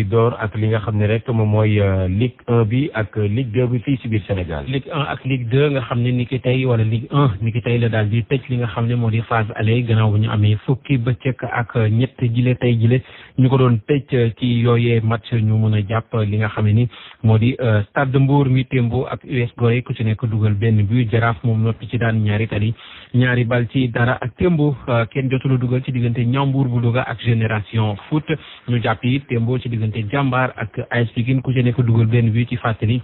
door ak li nga xam ne rek moom mooy Ligue 1 bi ak Ligue 2 bi fii si biir Sénégal. Ligue 1 ak Ligue 2 nga xam ne ni ki tey wala Ligue 1 ni ki tey la daal di tëj li nga xam ne moo di phase aller gannaaw bu ñu amee fukki bëccëg ak ñett jile tey jile ñu ko doon tëj ci yooyee match ñu mën a jàpp li nga xam ne ni moo di Stade Mbour mi Tembo ak US Gorée ku ci nekk dugal benn but Jaraaf moom noppi ci daan ñaari tali ñaari bal ci dara ak Tembo kenn jotul dugal ci diggante Ñambour bu Louga ak Génération Foot ñu jàpp yi Tembo ci diggante Jàmbaar ak AS Pikine ku ci nekk dugal benn but ci fàttali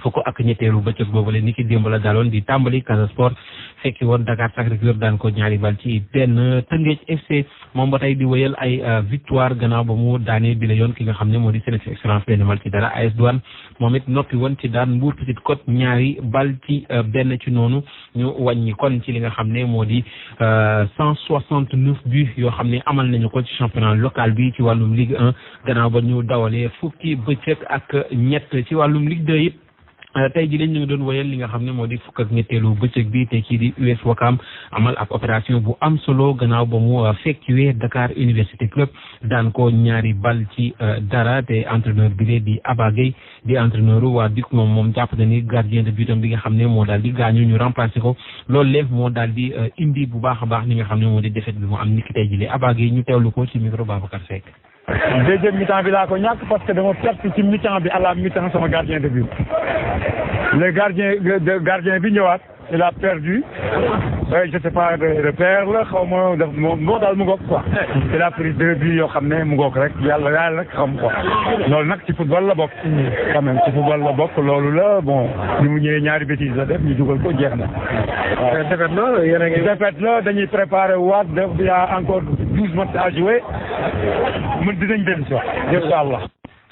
fukk ak ñetteelu bëccëg boobule ni ki démb la daloon di tàmbali Casa Sport fekki woon Dakar Sacré-Cœur daan ko ñaari bal ci benn. Tëngéej FC moom ba tey di wëyal ay victoire gannaaw ba mu daanee bi la yoon ki nga xam ne moo di Sélection Excellence benn bal ci dara. AS Douane moom it noppi woon ci daan Mbour Petite Côte ñaari bal ci benn ci noonu ñu wàññi kon ci li nga xam ne moo di 169 buts yoo xam ne amal nañu ko ci championnat local bi ci wàllum Ligue 1 gannaaw ba ñu dawalee fukki bëccëg ak ñett ci wàllum Ligue 2 yëpp. tey jii ñu ngi doon wéyal li nga xam ne moo di fukk ak ñetteelu bëccëg bi te kii di US Ouakam amal ab opération bu am solo gannaaw ba mu fekkiwee Dakar Université Club daan ko ñaari bal ci dara te entraîneur bi di Aba Gueye di entraîneur waa DUC moom jàpp na ni gardien de but bi nga xam ne moo daal di gaañu ñu remplacé ko loolu lépp moo daal di indi bu baax a baax li nga xam ne moo di défaite bi mu am niki tey jii Aba Gueye ñu teewlu ko ci micro Babacar Seck. deuxième mi-temps bi laa ko ñàkk parce que dama perte ci mi-temps bi à la mi-temps sama gardien de but le gardien bi ñëwaat il a perdu je sais pas repère la xaw ma daf moo daal mu ngoog quoi il a pris 2 buts yoo xam ne mu ngoog rek yàlla rek xam quoi loolu nag ci football la bokk quand même ci football la bokk loolu la bon ni mu ñëwee ñaari bêtises la def ñu dugal ko jeex na waaw défaite la dañuy préparer waat def il y a encore 12 matchs à jouer mën dinañ dellu si waat incha allah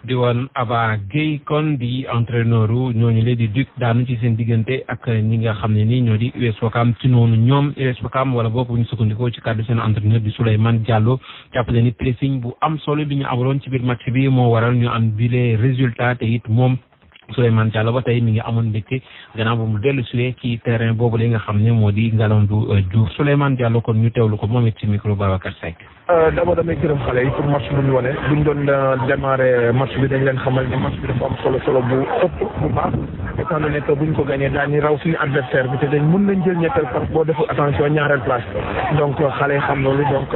di woon Aba Gueye kon di entraîneur ñooñu leen di DUC daanu ci seen diggante ak ñi nga xam ne ni ñoo di US Ouakam ci noonu ñoom US Ouakam wala boog bu ñu sukkandikoo ci kàddu seen entraîneur di Souleymane Diallo jàppale ni pressing bu am solo bi ñu amaloon ci biir match bi moo waral ñu am bile résultat te it moom Souleymane Diallo ba tey mi ngi amoon mbégte gannaaw ba mu dellu si ci terrain boobu la nga xam ne moo di Ngalandou Diouf Souleymane Diallo kon ñu teewlu ko moom it ci micro Babacar Seck. d'abord damay gërëm xale yi pour match bu ñu wane buñ doon démarrer match bi dañ leen xamal ni match bi dafa am solo bu ëpp bu baax étant donné que buñ ko gagné daañu raw suñu adversaire bi te dañ mën nañ jël ñetteel parce que boo deful attention ñaareel place donc xale yi xam loolu donc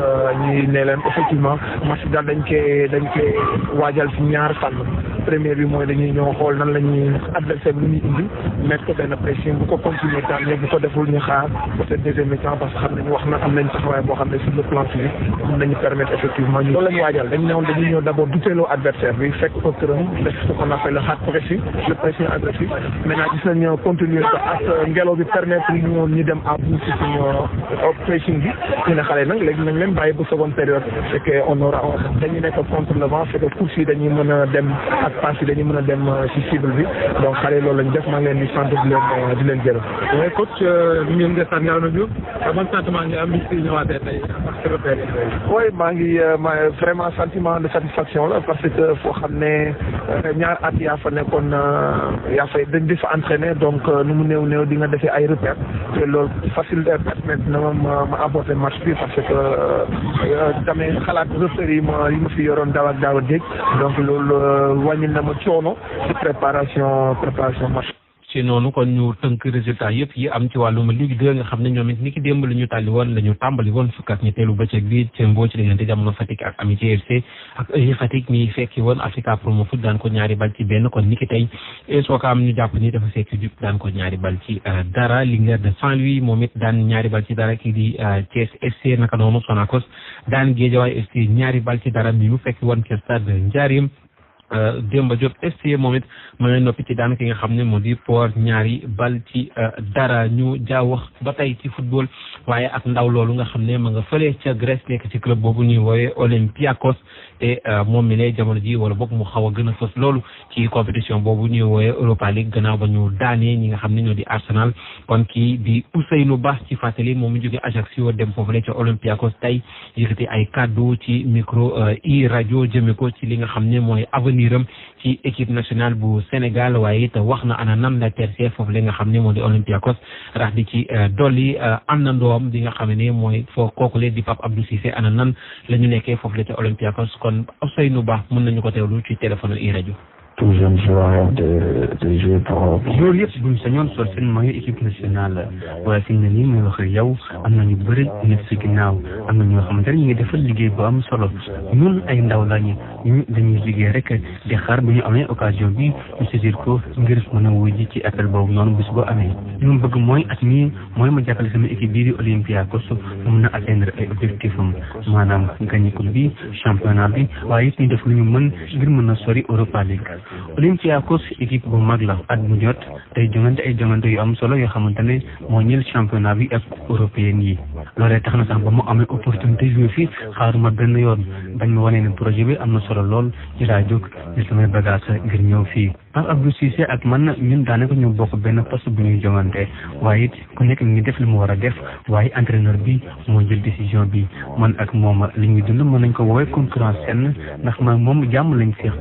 ñi ne leen effectivement match bi daal dañ koy waajal ci ñaar fànn première bi mooy dañuy ñëw xool nan la ñuy adversaire bi lu ñuy indi mettre ko benn pression bu ko continuer tànn bu ko deful ñu xaar peut-être deuxième mi-temps parce que xam nañu wax na am nañ taxawaay boo xam ne sur le plan physique dañu permettre effectivement ñu loolu la ñu waajal dañu ne woon dañuy ñëw d'abord duteeloo adversaire bi fekk ko këram def ce qu'on appelle le hard pressing le pressing agressif maintenant gis nañu continuer ko ak ngelaw bi permettre ñu dem à bout ci suñu pressing bi ñu ne xale nag léegi nañ leen bàyyi ba seconde période c'est que on aura dañuy nekk contre le vent c'est que course yi dañuy mën a dem ak passe yi dañuy mën a dem ci cible bi donc xale loolu lañ def maa ngi leen di sant di leen gërëm. oui coach ñu ngi leen di sant Diop ban sentiment nga am ci ñëwaatee tey ak repère oui maa ngi vraiment sentiment de satisfaction la parce que foo xam ne ñaar at yaa fa nekkoon yaa fay dañ di fa entraîner donc nu mu néew di nga defee ay repères te loolu facile de permettre na ma apporter match bi parce que damay xalaat repères yi ma fi yoroon daaw ak dégg donc loolu wàññi na ma coono ci préparation match. ci noonu kon ñu tënk résultat yëpp yi am ci wàllum Ligue 2 nga xam ne ñoom it ni ki démb la ñu tàmbali woon fukk ak ñetteelu bëccëg bi ci mboo ci diggante Jamono Fatick ak Amitié FC ak EJ Fatick mi fekki woon Africa Promo Foot daan ko ñaari bal ci benn kon ni ki tey US Ouakam ñu jàpp ni dafa fekki DUC daan ko ñaari bal ci dara Linguère de Saint-Louis moom it daan ñaari bal ci dara kii di Thiès FC naka noonu Sonacos daan Guédiawaye FC ñaari bal ci dara mi mu fekki woon ke Stade Ndiarème Demba Diop FC moom it ma ngay noppi ci daan ki nga xam ne moo di Port ñaari bal ci dara ñu wax ba tey ci football waaye ak ndaw loolu nga xam ne ma nga fële ca Grèce nekk ci club boobu ñuy woowee Olympiakos te moom mi lay jamono ji wala boog mu xaw a gën a fës loolu ci compétition boobu ñuy woowee Europa League gannaaw ba ñu daanee ñi nga xam ne ñoo di Arsenal kon kii di Ousseynou Ba ci fàttali moom mu jóge Ajaccio dem foofu la ca Olympiakos tey yëkkati ay kaddu ci micro i rajo jëme ko ci li nga xam ne mooy avenir biiram ci équipe nationale bu Sénégal waaye it wax na ana nan la tercé foofu li nga xam ne moo di Olympiakos rax di ci dolli am na ndoom di nga xam ne mooy foo kookule di Pape Abdou Cissé ana nan la ñu nekkee foofu la ca Olympiakos kon Ousseynou Ba mën nañu ko teewlu ci téléphone iRadio. tout jeune joueur de jouer pour. loolu yëpp buñ sañoon sol seen mooy équipe nationale waaye fi mu ne nii muy wax ak yow am na ñu bëri nekk si ginnaaw am na ñoo xamante ne ñu ngi defal liggéey bu am solo ñun ay ndaw lañu ñu dañuy liggéey rek di xaar bu ñu amee occasion bi ñu saisir ko ngir mën a wuji ci appel boobu noonu bis boo amee li mu bëgg mooy at mii mooy ma jàppale sama équipe bii di Olympiakos mu mën a atteindre ay objectif am maanaam gagné coupe bi championnat bi waaye it ñu def lu ñu mën ngir mën a sori Europa League. Olympiakos équipe bu mag la at mu jot tey jongante ay jongante yu am solo yoo xamante ne moo ñël championnat bi ak européen yi loolee tax na sax ba mu amee opportunité joué fi xaaruma benn yoon bañ ma wanee ne projet bi am na solo lool ci laa jóg ci samay bagage ngir ñëw fii. Pape Abdou Cissé ak man ñun daanaka ñu bokk benn poste bu ñuy jongante waaye it ku nekk mi ngi def li mu war a def waaye entraîneur bi moo jël décision bi man ak moom li ñuy dund mën nañ ko woowee concurrence senn ndax man moom jàmm lañ seq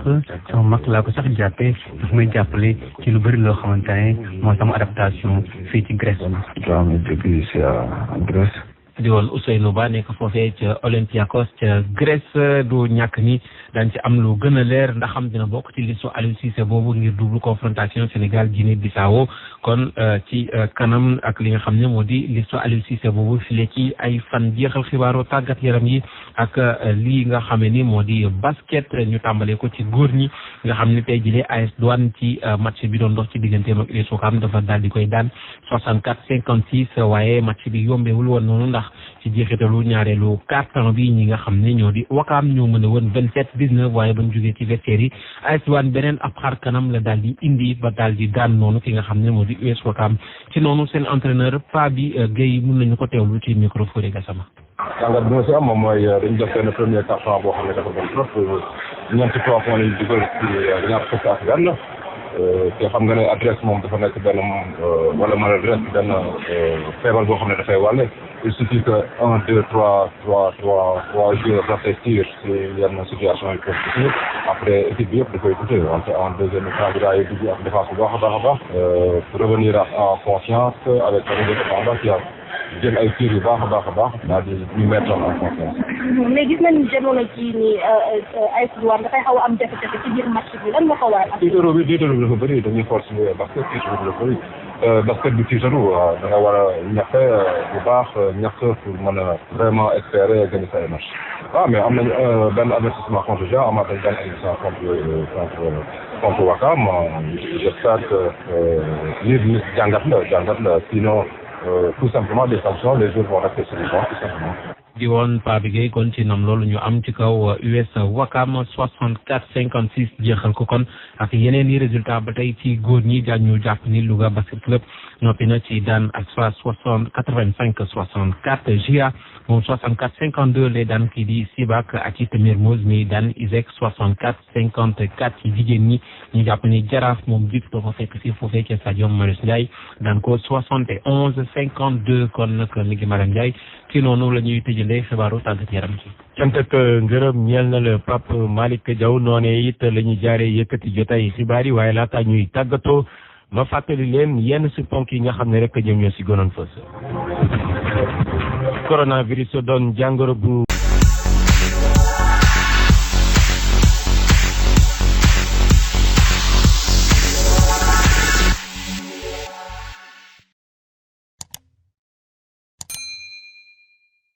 sama mag laa ko sax jàppee daf may jàppale ci lu bëri loo xamante ne moo sama adaptation fii ci Grèce Grèce. di woon Ousseynou Ba nekk foofee ca Olympiakos ca Grèce du ñàkk ni daañu ci am lu gën a leer ndax xam dina bokk ci listu Aliou Cissé boobu ngir double confrontation Sénégal Guinée Bissau kon ci kanam ak li nga xam ne moo di listu Aliou Cissé boobu file ci ay fan jeexal xibaaru tàggat yaram yi ak lii nga xam ne ni moo di basket ñu tàmbalee ko ci góor ñi nga xam ne tey jii AS Douane ci match bi doon dox ci digganteem ak US Ouakam dafa daal di koy daan 64-56 waaye match bi yombewul woon noonu ndax ci jeexitalu ñaareelu quart-temps bi ñi nga xam ne ñoo di Ouakam ñoo mën a woon 27-19 waaye bañ jógee ci vestiaire yi AS Douane beneen ab xar kanam la daal di indi ba daal di daan noonu ki nga xam ne moo di US Ouakam ci noonu seen entraîneur Pabi Gueye mën nañu ko teewlu ci micro Fodé Gassama. jàngat bi ma si am moom mooy dañu def benn premier quart-temps boo xam ne dafa bon trop ñeenti 3 points lañu dugal ci ñaar fukk ak benn te xam nga ne adresse moom dafa nekk benn wala maladresse benn feebar boo xam ne dafay wàlle il suffit que 1 2 3 joueurs rafet tir si yenn situation yi peuvent après équipe bi yëpp da koy coûter wante en deuxième mi-temps bi daay dugg ak défense bu baax a baax revenir en confiance avec un défenseur qui a jël ay tir yu baax a baax daal di ñu mettre en confiance. mais gis nañu jamono jii nii AS Douane dafay xaw a am jafe-jafe ci biir match bi lan moo ko waral. tiitaru bi dafa bëri dañuy force basket tiitaru bi dafa bëri basket bi tiitaru da nga war a ñafe bu baax ñax pour mën a vraiment espérer gagner sa match. mais am nañu benn avertissement contre Jean amaat nañu benn avertissement contre Ouakam j'espère que lii jàngat la sinon. Tout simplement des sanctions les joueurs vont rester sur le banc tout simplement. di woon Pape Gueye kon ci nam loolu ñu am ci kaw US Ouakam 64-56 jeexal ko kon ak yeneen i résultat ba tey ci góor ñi daañu jàpp ni Louga Basket Club noppi na ci daan ak 85-64 GIA moom 64-52 lay daan kii di Sibac ak it Mermoz mi daan ISEC 64-54 ci jigéen ñi ñu jàpp ni Jaraaf moom jiitu doo ko fekk si foofee ca stade Marius Ndiaye daan ko 71-52 kon nag mi ngi Maram Ndiaye ci noonu la ñuy tëjëlee xibaaru tàggat yaram ci. cant ak ngërëm ñeel na la Pape Malick Diaw noonee it la ñuy jaaree yëkkati jotaay xibaar yi waaye laata ñuy tàggatoo ma fàttali leen yenn si ponk yi nga xam ne rek ñoom ñoo si gënoon fës. coronavirus doon jàngoro bu